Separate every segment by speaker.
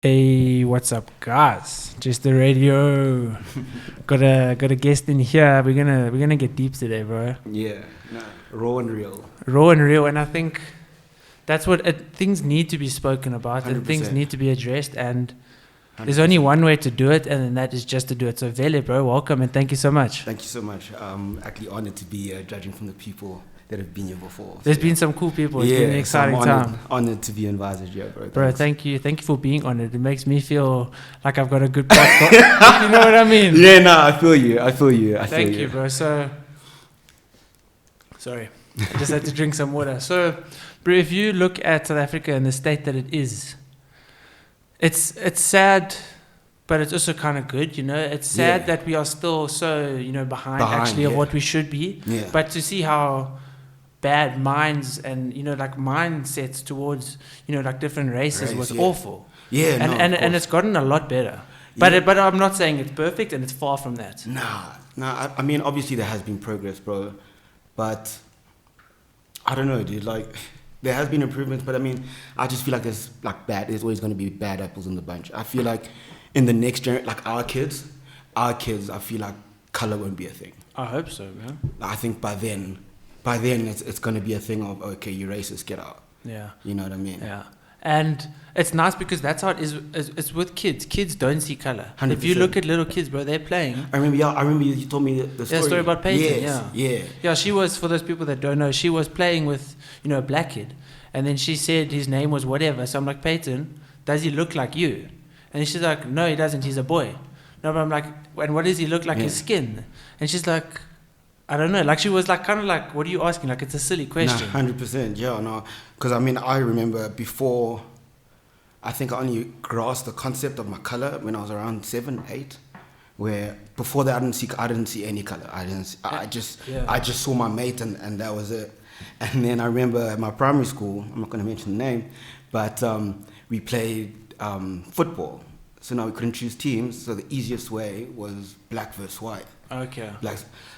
Speaker 1: Hey, what's up, guys? Just the radio. got a guest in here. We're gonna get deep today, bro.
Speaker 2: Yeah, no, raw and real.
Speaker 1: Raw and real, and I think that's what things need to be spoken about, and
Speaker 2: 100%.
Speaker 1: things need to be addressed. And there's only one way to do it, and that is just to do it. So, Vele, bro, welcome and thank you so much.
Speaker 2: Thank you so much. Actually honored to be judging from the people that have been here before.
Speaker 1: There's been some cool people. It's been an exciting time.
Speaker 2: Honored to be invited here, bro.
Speaker 1: Bro, thank you for being on it. It makes me feel like I've got a good platform. You know what I mean?
Speaker 2: Yeah, no, I feel you.
Speaker 1: Thank you, bro. So, sorry, I just had to drink some water. So, bro, if you look at South Africa and the state that it is, it's sad, but it's also kind of good, you know. It's sad that we are still so, behind actually of what we should be.
Speaker 2: Yeah.
Speaker 1: But to see how bad minds and like mindsets towards like different races was awful.
Speaker 2: Yeah,
Speaker 1: and it's gotten a lot better. But but I'm not saying it's perfect, and it's far from that.
Speaker 2: Nah. I mean, obviously there has been progress, bro, but I don't know, dude. Like, there has been improvements, but I mean, I just feel like there's always going to be bad apples in the bunch. I feel like in the next generation, like our kids, I feel like color won't be a thing.
Speaker 1: I hope so, man.
Speaker 2: I think by then it's going to be a thing of, okay, you racist, get out.
Speaker 1: Yeah.
Speaker 2: You know what I mean?
Speaker 1: Yeah. And it's nice because that's how it is. It's with kids. Kids don't see color.
Speaker 2: 100%.
Speaker 1: If you look at little kids, bro, they're playing.
Speaker 2: I remember you told me the story.
Speaker 1: Yeah, story about Peyton.
Speaker 2: Yes,
Speaker 1: Yeah, she was, for those people that don't know, she was playing with, a black kid. And then she said his name was whatever. So I'm like, Peyton, does he look like you? And she's like, no, he doesn't. He's a boy. No, but I'm like, and what does he look like? His skin? And she's like, I don't know. Like, she was like, kind of like, what are you asking? Like, it's a silly question.
Speaker 2: 100%. Yeah, no. Because I mean, I remember before, I think I only grasped the concept of my color when I was around 7, 8. Where before that, I didn't see any color. I just saw my mate, and that was it. And then I remember at my primary school, I'm not going to mention the name, but we played football. So now we couldn't choose teams. So the easiest way was black versus white.
Speaker 1: Okay.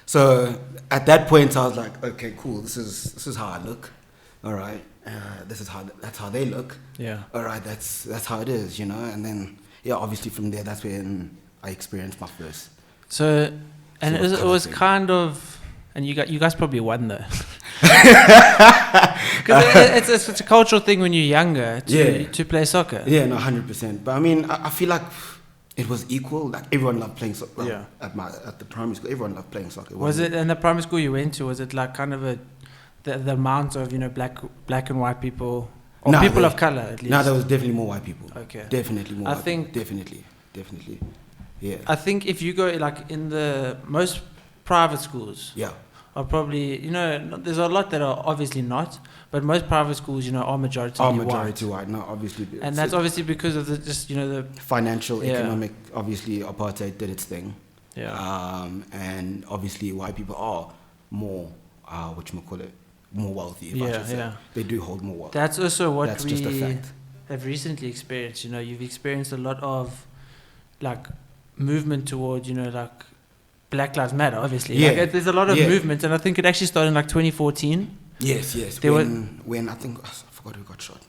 Speaker 2: So at that point, I was like, okay, cool. This is how I look. All right. That's how they look.
Speaker 1: Yeah.
Speaker 2: All right. That's how it is, And then obviously from there, that's when I experienced my first.
Speaker 1: So, and it was kind of, and you guys probably won though. Because it's a cultural thing when you're younger to play soccer.
Speaker 2: Yeah, no, 100%. But I mean, I feel like it was equal. Like, everyone loved playing soccer. Well, at the primary school, everyone loved playing soccer.
Speaker 1: Was it in the primary school you went to? Was it like kind of the amount of black and white people, or people of color at least?
Speaker 2: No, there was definitely more white people.
Speaker 1: Okay,
Speaker 2: definitely more. Definitely. Yeah.
Speaker 1: I think if you go like in the most private schools, are probably there's a lot that are obviously not, but most private schools are majority
Speaker 2: white. No, obviously,
Speaker 1: and that's obviously because of the
Speaker 2: financial, economic. Obviously, apartheid did its thing.
Speaker 1: Yeah.
Speaker 2: And obviously, white people are more more wealthy. If I should say. They do hold more wealth.
Speaker 1: That's also what
Speaker 2: that's just a fact.
Speaker 1: Have recently experienced. You've experienced a lot of like movement towards like Black Lives Matter, obviously.
Speaker 2: Yeah.
Speaker 1: There's a lot of movement, and I think it actually started in like 2014.
Speaker 2: Yes. When I think I forgot who got shot.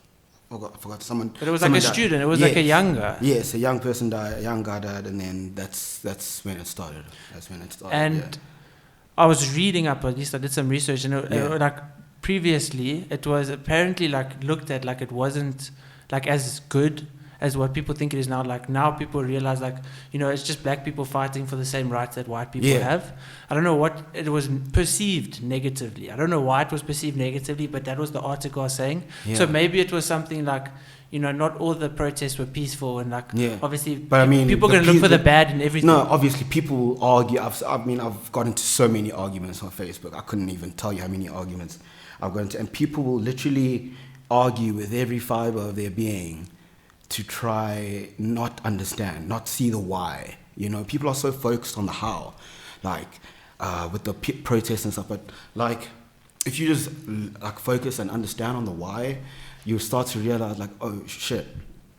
Speaker 2: I forgot someone.
Speaker 1: But it was like a student. It was like a young guy.
Speaker 2: Yes, a young person died. A young guy died, and then that's when it started.
Speaker 1: And I was reading up, at least I did some research, and like previously it was apparently like looked at like it wasn't like as good as what people think it is now. Like, now people realize, like, it's just black people fighting for the same rights that white people have. I don't know what it was perceived negatively. I don't know why it was perceived negatively, but that was the article I was saying. Yeah. So maybe it was something like, not all the protests were peaceful, and like, obviously, but I mean, people are going to look for the bad in everything.
Speaker 2: No, obviously, people argue. I've got into so many arguments on Facebook. I couldn't even tell you how many arguments I've got into, and people will literally argue with every fiber of their being to try not understand, not see the why. People are so focused on the how, like with the protests and stuff. But like, if you just like focus and understand on the why, you start to realize, like, oh shit,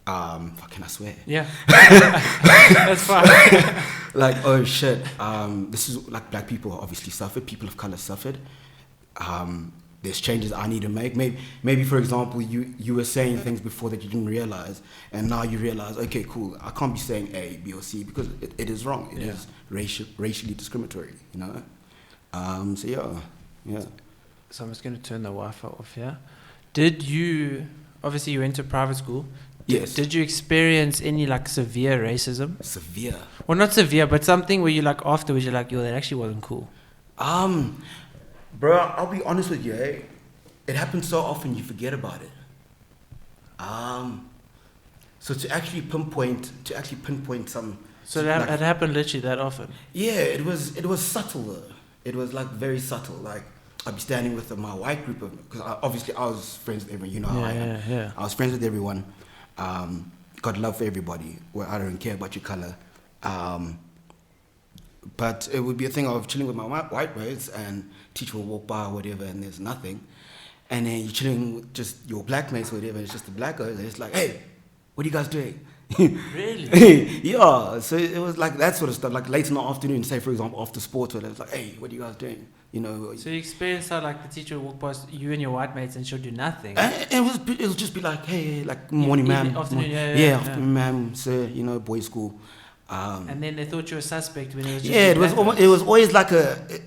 Speaker 2: can I swear?
Speaker 1: Yeah, that's fine.
Speaker 2: Like, oh shit, this is like, black people obviously suffered, people of color suffered. there's changes I need to make. Maybe for example, you were saying things before that you didn't realize, and now you realize, okay, cool, I can't be saying A, B, or C because it is wrong. It is racially discriminatory, you know. So yeah.
Speaker 1: So I'm just going to turn the Wi-Fi off here. Did you, obviously you went to private school.
Speaker 2: Yes.
Speaker 1: Did you experience any like severe racism?
Speaker 2: Severe?
Speaker 1: Well, not severe, but something where you like afterwards you're like, yo, that actually wasn't cool.
Speaker 2: Bro, I'll be honest with you, eh? It happens so often you forget about it. So to actually pinpoint some.
Speaker 1: So that it happened literally that often.
Speaker 2: Yeah, it was subtle though. It was like very subtle. Like I'd be standing with my white group of, because obviously I was friends with everyone. You know how I am.
Speaker 1: Yeah.
Speaker 2: I was friends with everyone. Got love for everybody. Where I don't care about your color. But it would be a thing of chilling with my white mates, and teacher will walk by or whatever, and there's nothing. And then you're chilling with just your black mates or whatever, and it's just the black guys, and it's like, hey, what are you guys doing?
Speaker 1: Really?
Speaker 2: Yeah, so it was like that sort of stuff, like late in the afternoon, say for example after sports, where it was like, hey, what are you guys doing? You know.
Speaker 1: So you experienced how like the teacher would walk past you and your white mates and she'll do nothing.
Speaker 2: It would just be like, hey, like morning, ma'am.
Speaker 1: Afternoon,
Speaker 2: afternoon, ma'am, sir, you know, boys' school.
Speaker 1: And then they thought you were a suspect when it was just
Speaker 2: it was always like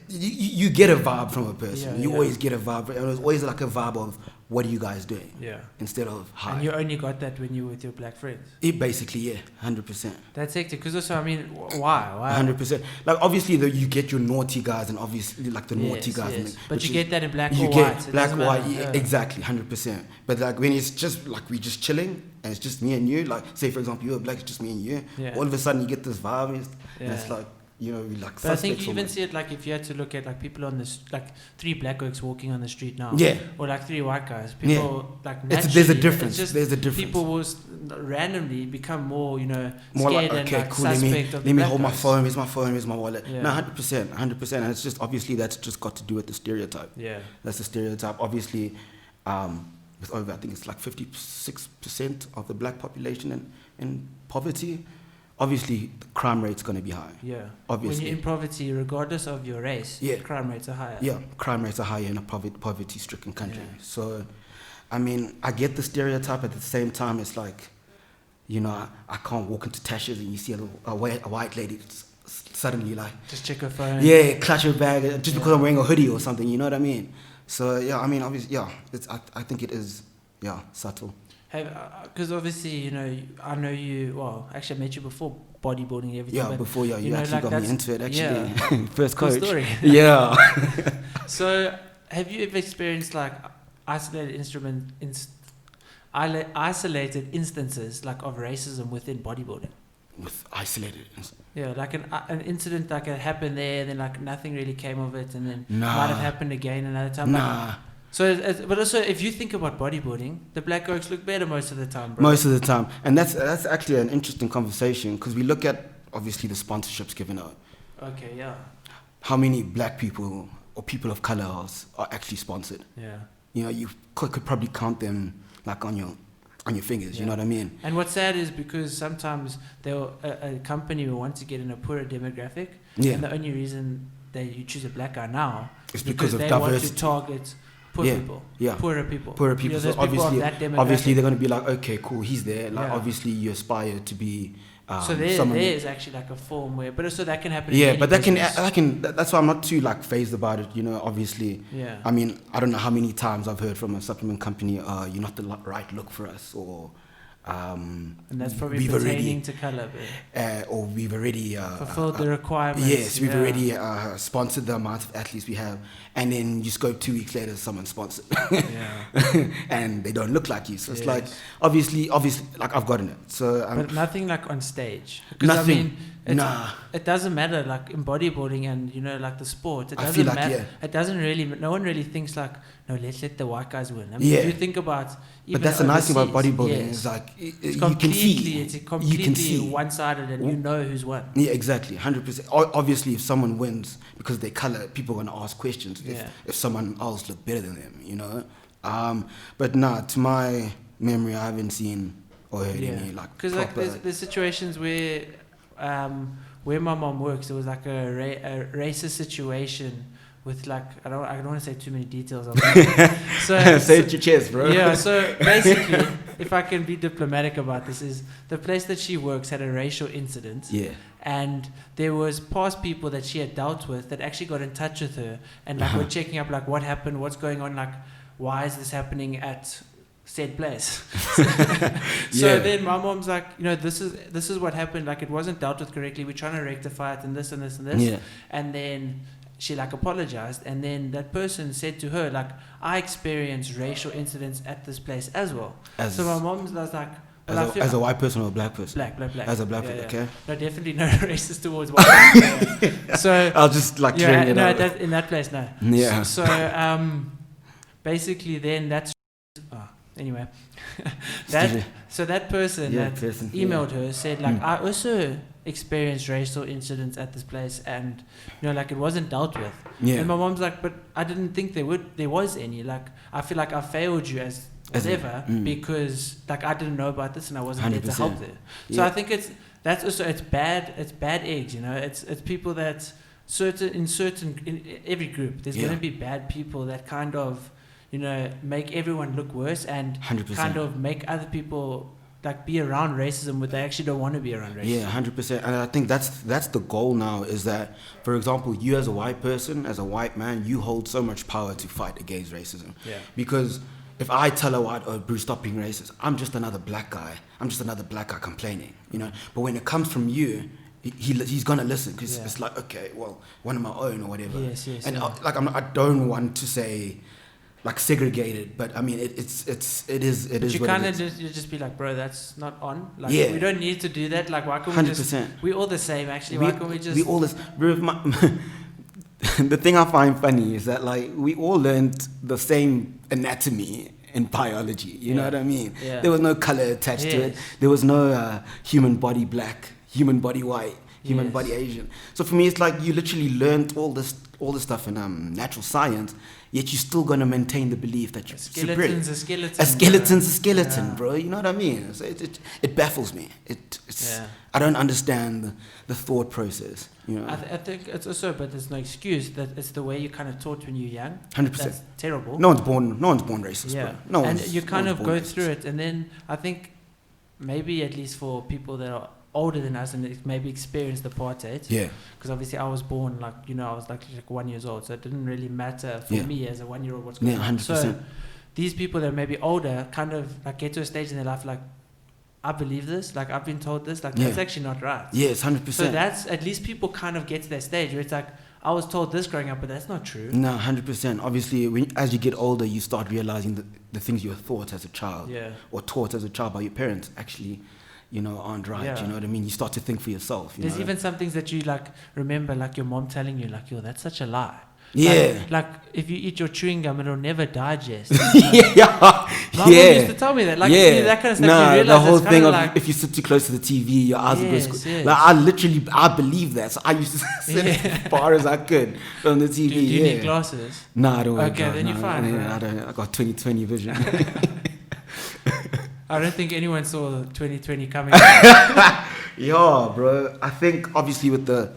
Speaker 2: you get a vibe from a person. You
Speaker 1: yeah.
Speaker 2: always get a vibe. It was always like a vibe of, what are you guys doing?
Speaker 1: Yeah.
Speaker 2: Instead of hi.
Speaker 1: And you only got that when you were with your black friends.
Speaker 2: It basically, 100%.
Speaker 1: That's hectic. Because also, I mean, why?
Speaker 2: 100%. Like obviously, you get your naughty guys, and obviously like the naughty guys.
Speaker 1: Yes. But you get that in black or
Speaker 2: you
Speaker 1: white.
Speaker 2: Get black or white, exactly, 100%. But like when it's just like we just chilling, and it's just me and you. Like say for example, you're black, it's just me and you.
Speaker 1: Yeah.
Speaker 2: All of a sudden, you get this vibe, and it's like, you know, like.
Speaker 1: But I think you even see it like if you had to look at like people on this, like 3 black oaks walking on the street now.
Speaker 2: Yeah.
Speaker 1: Or like 3 white guys. People like
Speaker 2: there's a difference. There's a difference.
Speaker 1: People will randomly become more, you know,
Speaker 2: more
Speaker 1: scared
Speaker 2: like, okay,
Speaker 1: and like
Speaker 2: cool.
Speaker 1: suspect
Speaker 2: Let me hold my phone. Where's my phone? Where's my wallet?
Speaker 1: Yeah.
Speaker 2: No, 100%. And it's just obviously that's just got to do with the stereotype.
Speaker 1: Yeah.
Speaker 2: That's the stereotype. Obviously, with over I think it's like 56% of the black population in poverty. Obviously, the crime rate's going to be high.
Speaker 1: Yeah.
Speaker 2: Obviously.
Speaker 1: When you're in poverty, regardless of your race, crime rates are higher.
Speaker 2: Yeah, crime rates are higher in a poverty-stricken country. Yeah. So, I mean, I get the stereotype. At the same time, it's like, you know, I can't walk into Tasha's and you see a white lady suddenly like...
Speaker 1: Just check her phone.
Speaker 2: Yeah, clutch her bag just because I'm wearing a hoodie or something, you know what I mean? So, yeah, I mean, obviously, I think it is, subtle.
Speaker 1: Because obviously, you know, I know you, well, actually I met you before bodybuilding and everything.
Speaker 2: Yeah, before, you
Speaker 1: know,
Speaker 2: actually
Speaker 1: like
Speaker 2: got me into it, actually.
Speaker 1: Yeah.
Speaker 2: First coach.
Speaker 1: Cool story.
Speaker 2: Yeah.
Speaker 1: So, have you ever experienced like isolated instances like of racism within bodybuilding?
Speaker 2: With isolated instances?
Speaker 1: Yeah, like an incident like it happened there, and then like nothing really came of it, and then
Speaker 2: Nah.
Speaker 1: might have happened again another time.
Speaker 2: Nah.
Speaker 1: Like, so, but also, if you think about bodybuilding, the black oaks look better most of the time, bro.
Speaker 2: Most of the time. And that's actually an interesting conversation, because we look at, obviously, the sponsorships given out.
Speaker 1: Okay, yeah.
Speaker 2: How many black people or people of color are actually sponsored?
Speaker 1: Yeah.
Speaker 2: You know, you could probably count them, like, on your fingers, you know what I mean?
Speaker 1: And what's sad is because sometimes a company will want to get in a poorer demographic, and the only reason that you choose a black guy now is because of they diversity. Want to target poorer people.
Speaker 2: You know, so obviously they're going to be like, okay, cool, he's there. Like obviously you aspire to be.
Speaker 1: So there is actually like a form where, but also that can happen.
Speaker 2: Yeah, but that's why I'm not too like phased about it. You know, obviously.
Speaker 1: Yeah.
Speaker 2: I mean, I don't know how many times I've heard from a supplement company, you're not the right look for us, or.
Speaker 1: And that's probably pertaining to colour,
Speaker 2: or we've already
Speaker 1: fulfilled the requirements.
Speaker 2: Yes, we've already sponsored the amount of athletes we have, and then you go 2 weeks later, someone sponsored, and they don't look like you. So it's like obviously, like I've gotten it. So,
Speaker 1: but nothing like on stage.
Speaker 2: Nothing.
Speaker 1: I mean, it doesn't matter like in bodybuilding and, you know, like the sport. It doesn't matter. It doesn't really. No one really thinks like, no, let's let the white guys win. I mean, if you think about.
Speaker 2: But that's the nice thing about bodybuilding is like
Speaker 1: it's
Speaker 2: completely
Speaker 1: one-sided, and you know who's won.
Speaker 2: Yeah, exactly, 100%. Obviously, if someone wins because they color, people are gonna ask questions. If someone else look better than them, you know. But to my memory, I haven't seen or heard any like.
Speaker 1: Because like there's situations where my mom works, there was like a racist situation with like I don't want to say too many details. So
Speaker 2: say it your chest, bro.
Speaker 1: Yeah. So basically, if I can be diplomatic about this, is the place that she works had a racial incident.
Speaker 2: Yeah.
Speaker 1: And there was past people that she had dealt with that actually got in touch with her and like were checking up like what happened, what's going on, like why is this happening at said place. So then my mom's like, you know, this is what happened, like it wasn't dealt with correctly, we're trying to rectify it and this and this and this.
Speaker 2: Yeah.
Speaker 1: And then she like apologized, and then that person said to her like, I experienced racial incidents at this place as well. So my mom's was like, well,
Speaker 2: as a white person or a black person?
Speaker 1: Black.
Speaker 2: As a black person, okay.
Speaker 1: No, definitely no racist towards white people. So
Speaker 2: I'll just like clearing it out.
Speaker 1: In that place, no.
Speaker 2: Yeah.
Speaker 1: So basically then that's anyway. that person emailed her said like I also experienced racial incidents at this place, and you know like it wasn't dealt with. Yeah. And my mom's like, but I didn't think there was any. Like I feel like I failed you as whatever because like I didn't know about this and I wasn't there to help there. So I think it's bad eggs, you know. It's people that in every group there's gonna be bad people that kind of, you know, make everyone look worse and
Speaker 2: 100%.
Speaker 1: kind of make other people like be around racism when they actually don't want to be around racism.
Speaker 2: Yeah, 100%. And I think that's the goal now, is that, for example, you as a white person, as a white man, you hold so much power to fight against racism. Yeah. Because if I tell a white, oh, Bruce, stop being racist, I'm just another black guy. I'm just another black guy complaining, you know. But when it comes from you, he's gonna listen, because it's like, okay, well, one of my own or whatever.
Speaker 1: Yes.
Speaker 2: And I don't want to say like segregated, but I mean it is. But you kind of just be like, bro, that's not on. Like we don't need to do that. Like why can't we 100%.
Speaker 1: We're all the same actually. Why can't we just?
Speaker 2: We all this. The thing I find funny is that like we all learned the same anatomy in biology. You know what I mean? Yeah. There was no color attached to it. There was no human body black, human body white, human body Asian. So for me, it's like you literally learned all this stuff in natural science, yet you're still going to maintain the belief that you're superior.
Speaker 1: A skeleton.
Speaker 2: A skeleton's a skeleton, bro. You know what I mean? So it baffles me. I don't understand the thought process. You know?
Speaker 1: I think it's also, but there's no excuse that it's the way you kind of taught when you're young.
Speaker 2: 100%.
Speaker 1: That's terrible.
Speaker 2: No one's born racist, bro.
Speaker 1: And you kind of go through it, and then I think maybe at least for people that are older than us and maybe experienced apartheid. Yeah. Because obviously I was born like, you know, I was like 1 year old, so it didn't really matter for me as a 1 year old what's going on. 100%. So these people that may be older kind of like get to a stage in their life like, I believe this, like I've been told this, like that's actually not right.
Speaker 2: Yeah, it's 100%.
Speaker 1: So that's, at least people kind of get to that stage where it's like, I was told this growing up, but that's not true.
Speaker 2: No, 100%. Obviously, as you get older, you start realizing the things you were taught as a child or taught as a child by your parents actually, you know, aren't right. You know what I mean? You start to think for yourself.
Speaker 1: There's even some things that you like remember, like your mom telling you, like, yo, that's such a lie.
Speaker 2: Yeah.
Speaker 1: Like if you eat your chewing gum, it'll never digest.
Speaker 2: My
Speaker 1: mom used to tell me that. Like that kind of stuff.
Speaker 2: Nah,
Speaker 1: you realize
Speaker 2: the whole thing of
Speaker 1: like,
Speaker 2: if you sit too close to the TV, your eyes will go squint. Like I believe that. So I used to sit as far as I could from the TV.
Speaker 1: Do you need glasses?
Speaker 2: No, I don't.
Speaker 1: Okay, then you're fine.
Speaker 2: I don't. I got 20/20 vision.
Speaker 1: I don't think anyone saw 2020 coming.
Speaker 2: Yeah, bro. I think obviously with the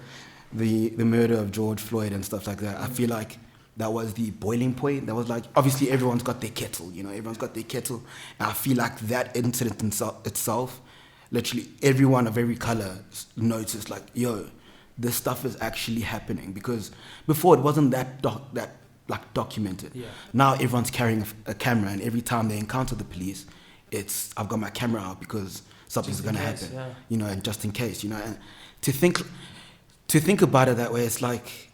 Speaker 2: murder of George Floyd and stuff like that, I feel like that was the boiling point. That was like, obviously everyone's got their kettle, you know, everyone's got their kettle. And I feel like that incident itself, literally everyone of every color noticed like, yo, this stuff is actually happening. Because before it wasn't that documented. Yeah. Now everyone's carrying a camera, and every time they encounter the police, it's, I've got my camera out because something's going to happen, you know, and just in case, you know. And to think about it that way, it's like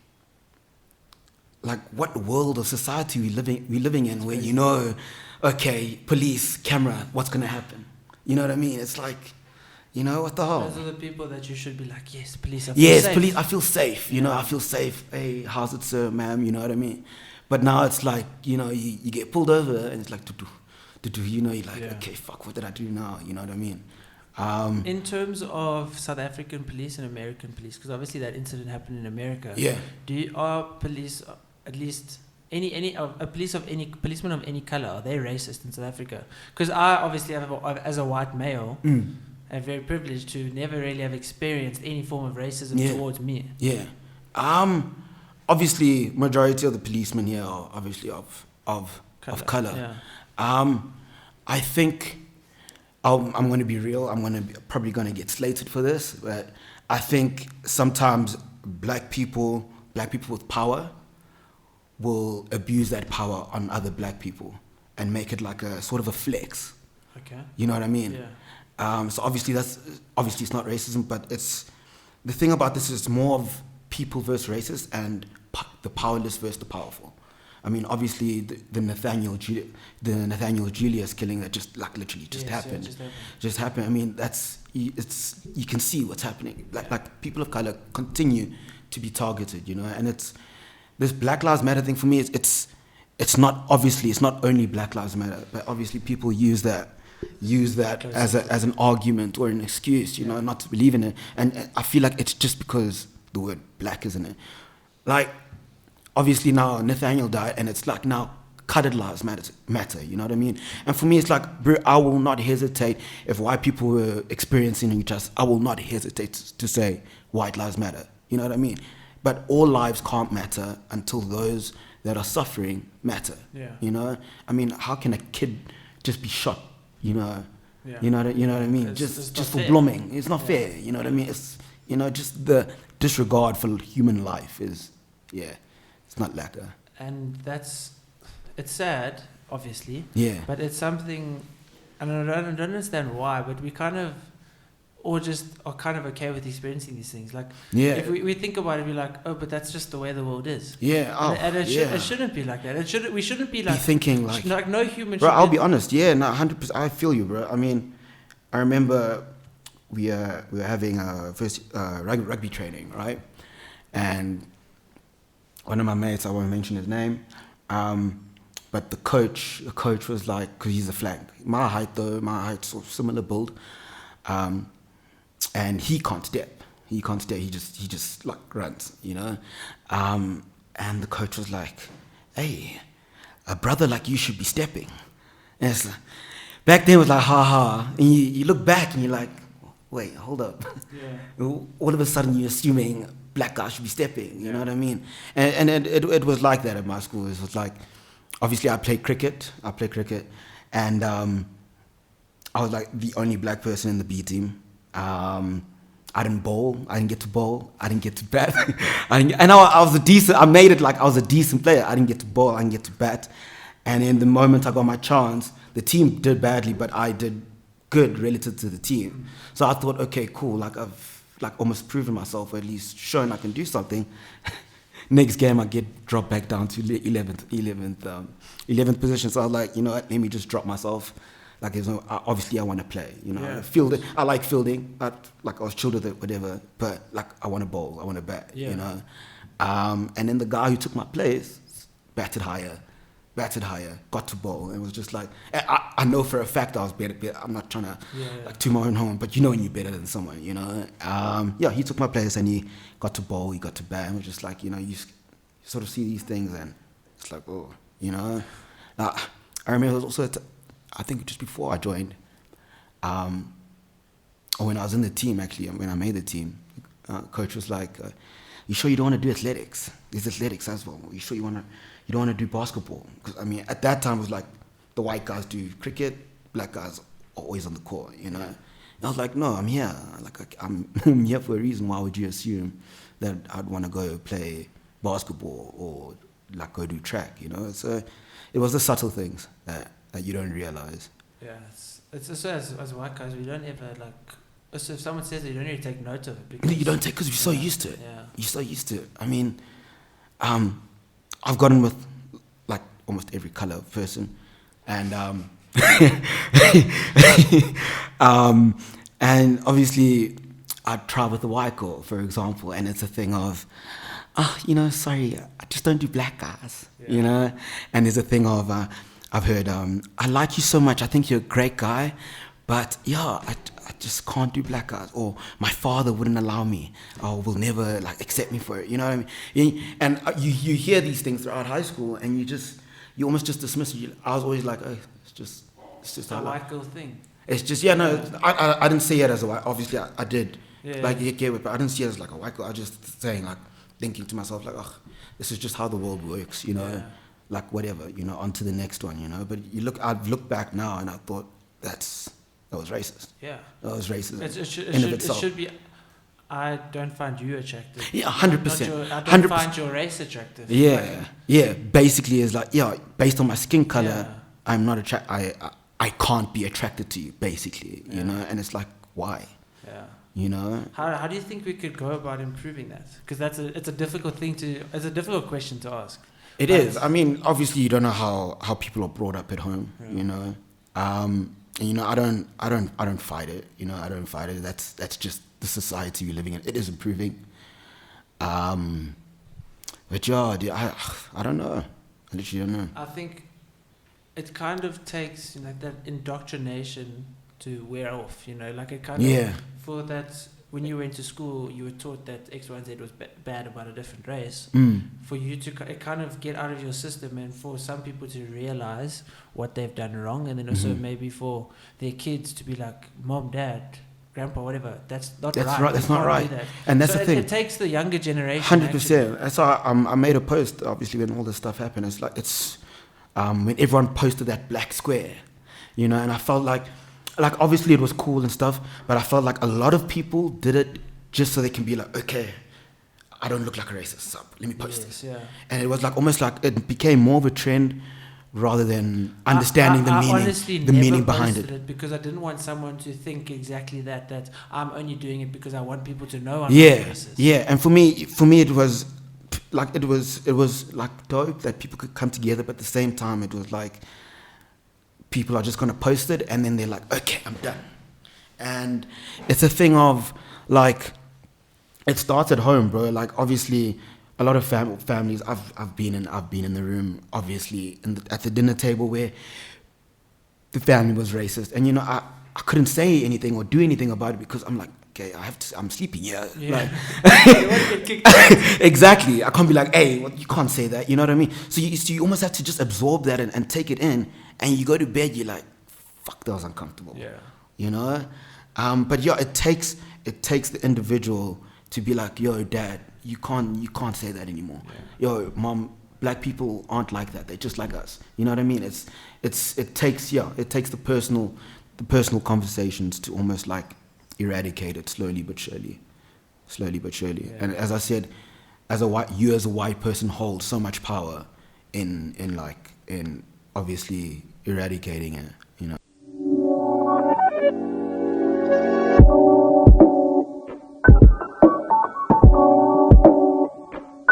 Speaker 2: what world or society we living in, where you know, okay, police, camera, what's gonna happen? You know what I mean? It's like, you know, what the hell?
Speaker 1: Those are the people that you should be like, yes, police.
Speaker 2: Police. I feel safe. You know, I feel safe. Hey, how's it, sir, ma'am? You know what I mean? But now it's like, you know, you get pulled over and it's like, you know, you're like, okay, fuck, what did I do now? You know what I mean?
Speaker 1: In terms of South African police and American police, because obviously that incident happened in America.
Speaker 2: Yeah.
Speaker 1: Are police, at least policeman of any color, are they racist in South Africa? Because I obviously as a white male, am very privileged to never really have experienced any form of racism towards me.
Speaker 2: Yeah. obviously majority of the policemen here are obviously of color.
Speaker 1: Yeah.
Speaker 2: I think I'm going to be real. Probably going to get slated for this, but I think sometimes black people with power will abuse that power on other black people and make it like a sort of a flex.
Speaker 1: Okay.
Speaker 2: You know what I mean?
Speaker 1: Yeah.
Speaker 2: So obviously it's not racism, but it's the thing about this is more of people versus racists and the powerless versus the powerful. I mean, obviously the Nathaniel Julius killing that just like literally just happened. Just happened. I mean, you can see what's happening. Like people of color continue to be targeted, you know, and it's this Black Lives Matter thing for me. It's not only Black Lives Matter, but obviously people use that as an argument or an excuse, you know, not to believe in it. And I feel like it's just because the word black is in it. Like, obviously now Nathaniel died, and it's like now colored lives matter, you know what I mean? And for me, it's like, bro, I will not hesitate if white people were experiencing injustice. I will not hesitate to say white lives matter, you know what I mean? But all lives can't matter until those that are suffering matter, you know? I mean, how can a kid just be shot, you know?
Speaker 1: Yeah.
Speaker 2: You know what I mean?
Speaker 1: It's
Speaker 2: just for
Speaker 1: fair.
Speaker 2: blooming. It's not fair, you know what I mean? It's, you know, just the disregard for human life is, it's not lacquer.
Speaker 1: And it's sad, obviously.
Speaker 2: Yeah.
Speaker 1: But it's something, and I don't understand why, but we kind of, or just are kind of okay with experiencing these things. Like, if we think about it, we're like, oh, but that's just the way the world is.
Speaker 2: Yeah. Oh,
Speaker 1: and it shouldn't be like that. We shouldn't be like
Speaker 2: thinking like
Speaker 1: no human.
Speaker 2: Bro, I'll be honest. Yeah, no, 100%. I feel you, bro. I mean, I remember we were having a first rugby training, right? And one of my mates, I won't mention his name, but the coach was like, because he's a flank. My height's sort of similar build, and he can't step. He just like runs, you know. And the coach was like, "Hey, a brother like you should be stepping." And it's like, back then it was like, ha ha. And you look back and you're like, wait, hold up. Yeah. All of a sudden you're assuming black guys should be stepping, you know what I mean? And it was like that at my school. It was like, obviously I played cricket, and I was like the only black person in the B team. I didn't bowl, I didn't get to bowl, I didn't get to bat. I made it like I was a decent player. I didn't get to bowl, I didn't get to bat. And in the moment I got my chance, the team did badly, but I did good relative to the team. So I thought, okay, cool, like I've like almost proven myself, or at least shown I can do something. Next game I get dropped back down to 11th position. So I was like, you know what, let me just drop myself. Like, obviously I want to play, you know.
Speaker 1: Yeah.
Speaker 2: I like fielding, but like I was chilled with it, whatever. But like I want to bowl, I want to bat, you know. And then the guy who took my place batted higher, got to bowl, and it was just like, I know for a fact I was better. I'm not trying to like toot my own horn, but you know when you're better than someone, you know. He took my place and he got to bowl, he got to bat, and it was just like, you know, you sort of see these things and it's like, oh, you know. I remember it was also I think just before I joined, or when I was in the team, actually, when I made the team, coach was like, you sure you don't want to do athletics? There's athletics as well. You sure you don't want to do basketball? Because, I mean, at that time, it was like the white guys do cricket, black guys are always on the court, you know? And I was like, no, I'm here. Like, I'm here for a reason. Why would you assume that I'd want to go play basketball or, like, go do track, you know? So it was the subtle things that you don't realize.
Speaker 1: Yeah, it's also as white guys, we don't ever like. Also, if someone says it, you don't really take note of it because
Speaker 2: you don't take because you're so used to it.
Speaker 1: Yeah,
Speaker 2: you're so used to it. I mean, I've gotten with like almost every color of person, and and obviously I'd try with the white girl, for example, and it's a thing of, you know, sorry, I just don't do black guys, you know, and there's a thing of. I've heard, I like you so much, I think you're a great guy, but I just can't do black guys, or my father wouldn't allow me, or will never like accept me for it, you know what I mean? And you hear these things throughout high school, and you almost just dismiss it. I was always like, oh, it's just
Speaker 1: a white girl thing.
Speaker 2: It's just, I didn't see it as a white, obviously I did, like, you get it, but I didn't see it as like a white girl. I was just saying like, thinking to myself like, oh, this is just how the world works, you know.
Speaker 1: Yeah.
Speaker 2: Like whatever, you know, on to the next one, you know. But I've looked back now and I thought that was racist.
Speaker 1: Yeah.
Speaker 2: That was racism.
Speaker 1: It should be. I don't find you attractive.
Speaker 2: Yeah, 100%.
Speaker 1: I don't find your race attractive.
Speaker 2: Yeah, yeah. Basically, it's like, yeah, based on my skin color,
Speaker 1: Yeah.
Speaker 2: I'm not I can't be attracted to you, basically, you know. And it's like, why?
Speaker 1: Yeah.
Speaker 2: You know.
Speaker 1: How do you think we could go about improving that? Because it's a difficult question to ask.
Speaker 2: It is. I mean, obviously, you don't know how people are brought up at home. Yeah. You know, and you know, I don't fight it. You know, I don't fight it. That's just the society we're living in. It is improving. But yeah, I don't know. I literally don't know.
Speaker 1: I think it kind of takes, you know, that indoctrination to wear off. You know, like it kind of for that. When you went to school, you were taught that X, Y, and Z was bad about a different race. For you to kind of get out of your system, and for some people to realize what they've done wrong, and then also maybe for their kids to be like, Mom, Dad, Grandpa, whatever, that's not right.
Speaker 2: That's not right. And that's the thing.
Speaker 1: It takes the younger generation.
Speaker 2: 100%. And so I made a post, obviously, when all this stuff happened. It's like, when everyone posted that black square, you know, and I felt like obviously it was cool and stuff, but I felt like a lot of people did it just so they can be like, okay, I don't look like a racist, so let me post this. Yeah. And it was like almost like it became more of a trend rather than understanding the meaning behind it.
Speaker 1: Because I didn't want someone to think exactly that I'm only doing it because I want people to know I'm not racist.
Speaker 2: Yeah, and for me it was like it was like dope that people could come together, but at the same time it was like people are just going to post it and then they're like, okay, I'm done. And it's a thing of like, it starts at home, bro. Like obviously a lot of families I've been in the room, obviously at the dinner table where the family was racist. And you know, I couldn't say anything or do anything about it because I'm like, okay, I'm sleeping here. Yeah. Like, exactly. I can't be like, hey, you can't say that. You know what I mean? So you almost have to just absorb that and take it in. And you go to bed, you're like, fuck, that was uncomfortable.
Speaker 1: Yeah.
Speaker 2: You know? But yeah, it takes the individual to be like, yo, Dad, you can't say that anymore. Yeah. Yo, Mom, black people aren't like that. They're just like us. You know what I mean? It takes the personal conversations to almost like eradicate it slowly but surely. Yeah. And as I said, as a white person hold so much power in obviously eradicating it.